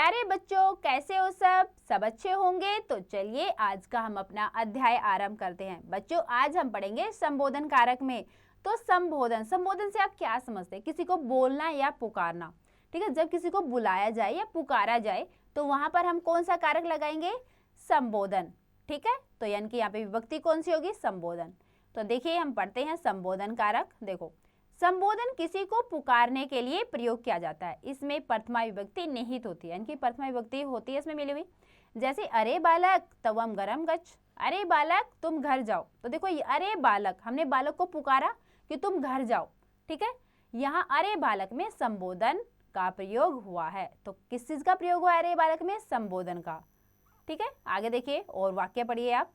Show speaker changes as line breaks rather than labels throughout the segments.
प्यारे बच्चों, कैसे हो सब अच्छे होंगे। तो चलिए आज का हम अपना अध्याय आरंभ करते हैं। बच्चों आज हम पढ़ेंगे संबोधन कारक में। तो संबोधन से आप क्या समझते हैं? किसी को बोलना या पुकारना। ठीक है, जब किसी को बुलाया जाए या पुकारा जाए तो वहां पर हम कौन सा कारक लगाएंगे? संबोधन। ठीक है, तो यानी कि यहाँ पे विभक्ति कौन सी होगी? संबोधन। तो देखिए हम पढ़ते हैं संबोधन कारक। देखो, संबोधन किसी को पुकारने के लिए प्रयोग किया जाता है। इसमें प्रथमा विभक्ति निहित होती है, यानी कि प्रथमा विभक्ति होती है इसमें मिली हुई। जैसे अरे बालक तवम गरम गच्छ, अरे बालक तुम घर जाओ। तो देखो ये अरे बालक, हमने बालक को पुकारा कि तुम घर जाओ। ठीक है, यहाँ अरे बालक में संबोधन का प्रयोग हुआ है। तो किस चीज का प्रयोग हुआ है अरे बालक में? संबोधन का। ठीक है, आगे देखिए और वाक्य पढ़िए आप।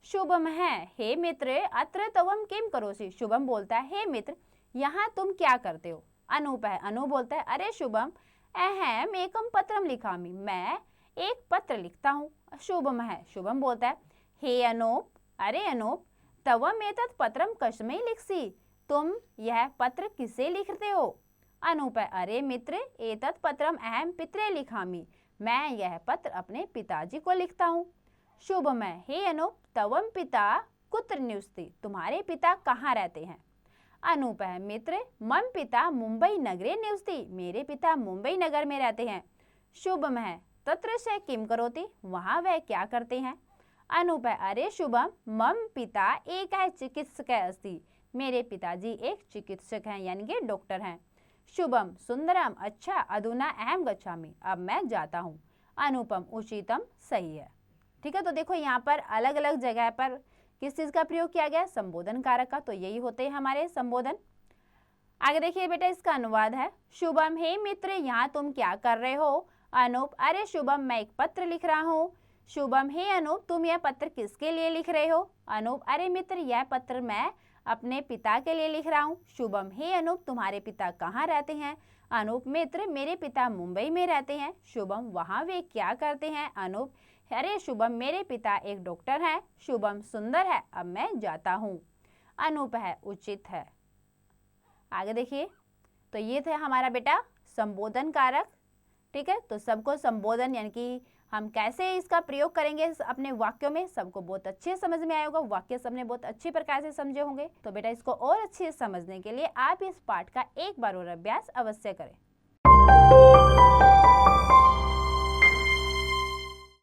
शुभम है हे मित्र अत्र तवम किम करोसि। शुभम बोलता है हे मित्र यहाँ तुम क्या करते हो? अनूप है, अनूप बोलता है अरे शुभम अहम एकम पत्रम लिखामि, मैं एक पत्र लिखता हूँ। शुभम है, शुभम बोलता है हे अनूप अरे अनूप तवम एतत् पत्रम कस्मै लिखसि, तुम यह पत्र किसे लिखते हो? अनूप है अरे मित्र एतत् पत्रम अहम पित्रे लिखामि, मैं यह पत्र अपने पिताजी को लिखता हूँ। शुभम है हे अनूप तवम पिता कुत्र निवसति, तुम्हारे पिता कहाँ रहते हैं? अनूप है मित्र मम पिता मुंबई नगरे निवसति, मेरे पिता मुंबई नगर में रहते हैं। शुभम है तत्र से किम करोति, वहाँ वह क्या करते हैं? अनूप है अरे शुभम मम पिता एक है चिकित्सक अस्ति, मेरे पिताजी एक चिकित्सक हैं यानी कि डॉक्टर हैं। शुभम सुंदरम अच्छा अधुना अहम गच्छामि, अब मैं जाता हूँ। अनुपम उचितम सही है। ठीक है, तो देखो यहाँ पर अलग अलग जगह पर किस चीज का प्रयोग किया गया? संबोधन कारक का। तो यही होते हैं हमारे संबोधन। आगे देखिए बेटा इसका अनुवाद है। शुभम हे मित्र यहाँ तुम क्या कर रहे हो? अनूप अरे शुभम मैं एक पत्र लिख रहा हूँ। शुभम हे अनूप तुम यह पत्र किसके लिए लिख रहे हो? अनूप अरे मित्र यह पत्र मैं अपने पिता के लिए लिख रहा हूँ। शुभम हे अनूप तुम्हारे पिता कहाँ रहते हैं? अनूप मित्र मेरे पिता मुंबई में रहते हैं। शुभम वहाँ वे क्या करते हैं? अनूप अरे शुभम मेरे पिता एक डॉक्टर हैं। शुभम सुंदर है, अब मैं जाता हूँ। अनूप है उचित है। आगे देखिए, तो ये थे हमारा बेटा संबोधन कारक। ठीक है, तो सबको संबोधन यानी कि हम कैसे इसका प्रयोग करेंगे अपने वाक्यों में, सबको बहुत अच्छे समझ में आया होगा। वाक्य सबने बहुत अच्छी प्रकार से समझे होंगे। तो बेटा इसको और अच्छे से समझने के लिए आप इस पाठ का एक बार और अभ्यास अवश्य करें।